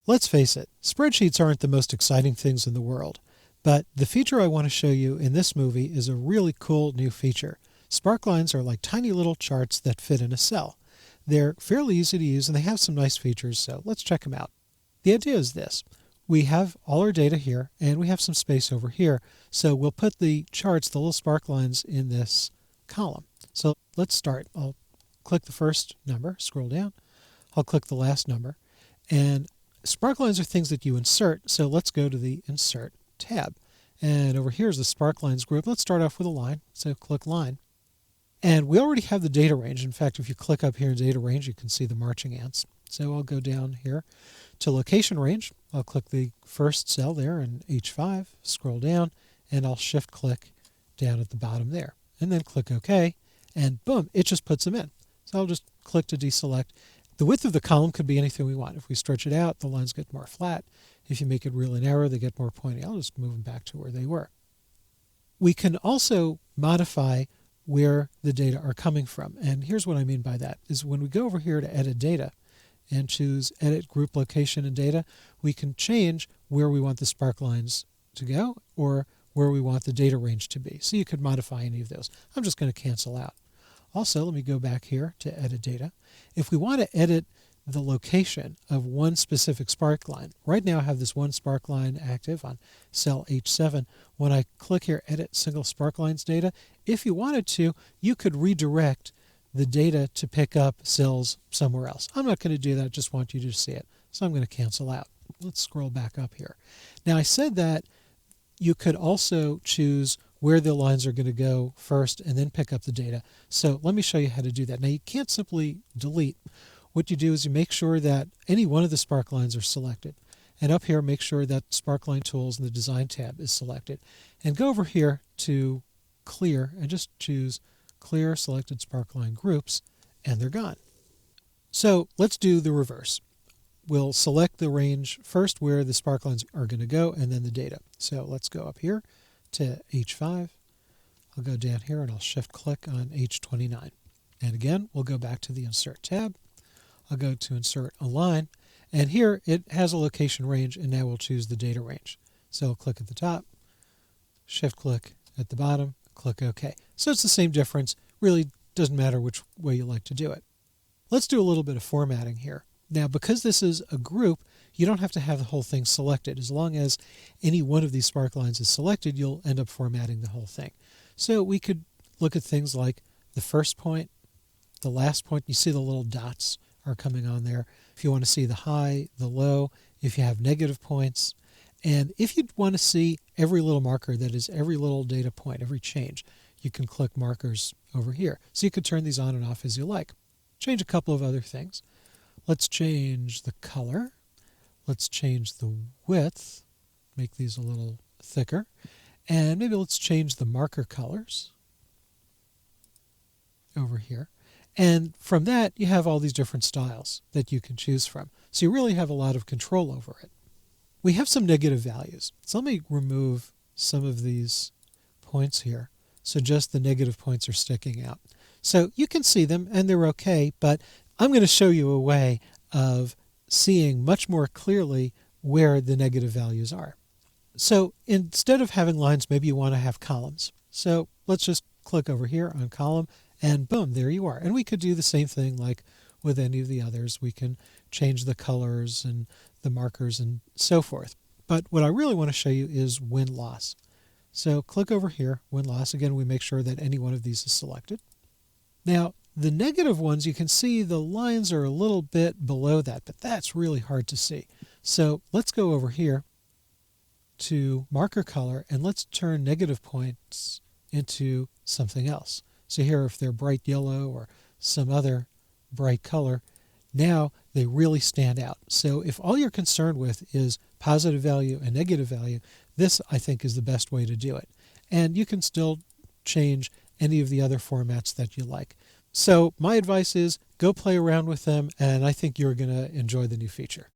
Let's face it, spreadsheets aren't the most exciting things in the world, but the feature I want to show you in this movie is a really cool new feature. Sparklines are like tiny little charts that fit in a cell. They're fairly easy to use and they have some nice features, so let's check them out. The idea is this. We have all our data here and we have some space over here, so we'll put the charts, the little sparklines, in this column. So let's start. I'll click the first number, scroll down. I'll click the last number, and sparklines are things that you insert, so let's go to the Insert tab. And over here is the sparklines group. Let's start off with a line, so click Line. And we already have the data range. In fact, if you click up here in data range, you can see the marching ants. So I'll go down here to location range. I'll click the first cell there in H5, scroll down, and I'll shift click down at the bottom there. And then click OK, and boom, it just puts them in. So I'll just click to deselect. The width of the column could be anything we want. If we stretch it out, the lines get more flat. If you make it really narrow, they get more pointy. I'll just move them back to where they were. We can also modify where the data are coming from. And here's what I mean by that, is when we go over here to edit data and choose edit group location and data, we can change where we want the sparklines to go or where we want the data range to be. So you could modify any of those. I'm just going to cancel out. Also, let me go back here to edit data. If we want to edit the location of one specific sparkline, right now I have this one sparkline active on cell H7. When I click here, edit single sparklines data, if you wanted to, you could redirect the data to pick up cells somewhere else. I'm not going to do that, I just want you to see it. So I'm going to cancel out. Let's scroll back up here. Now I said that you could also choose where the lines are going to go first and then pick up the data. So let me show you how to do that. Now you can't simply delete. What you do is you make sure that any one of the sparklines are selected. And up here, make sure that Sparkline Tools in the Design tab is selected. And go over here to Clear and just choose Clear Selected Sparkline Groups, and they're gone. So let's do the reverse. We'll select the range first where the sparklines are going to go and then the data. So let's go up here to H5. I'll go down here and I'll shift click on H29. And again, we'll go back to the Insert tab. I'll go to Insert a Line, and here it has a location range, and now we'll choose the data range. So I'll click at the top, shift click at the bottom, click OK. So it's the same difference. Really doesn't matter which way you like to do it. Let's do a little bit of formatting here. Now, because this is a group, you don't have to have the whole thing selected. As long as any one of these sparklines is selected, you'll end up formatting the whole thing. So we could look at things like the first point, the last point. You see the little dots are coming on there. If you want to see the high, the low, if you have negative points, and if you want to see every little marker, that is every little data point, every change, you can click markers over here. So you could turn these on and off as you like. Change a couple of other things. Let's change the color. Let's change the width, make these a little thicker, and maybe let's change the marker colors over here. And from that, you have all these different styles that you can choose from. So you really have a lot of control over it. We have some negative values. So let me remove some of these points here. So just the negative points are sticking out. So you can see them and they're okay, but I'm going to show you a way of seeing much more clearly where the negative values are. So instead of having lines, maybe you want to have columns. So let's just click over here on column, and boom, there you are. And we could do the same thing like with any of the others. We can change the colors and the markers and so forth. But what I really want to show you is win-loss. So click over here, win-loss. Again, we make sure that any one of these is selected. Now, the negative ones, you can see the lines are a little bit below that, but that's really hard to see. So let's go over here to marker color, and let's turn negative points into something else. So here, if they're bright yellow or some other bright color, now they really stand out. So if all you're concerned with is positive value and negative value, this, I think, is the best way to do it. And you can still change any of the other formats that you like. So my advice is go play around with them, and I think you're going to enjoy the new feature.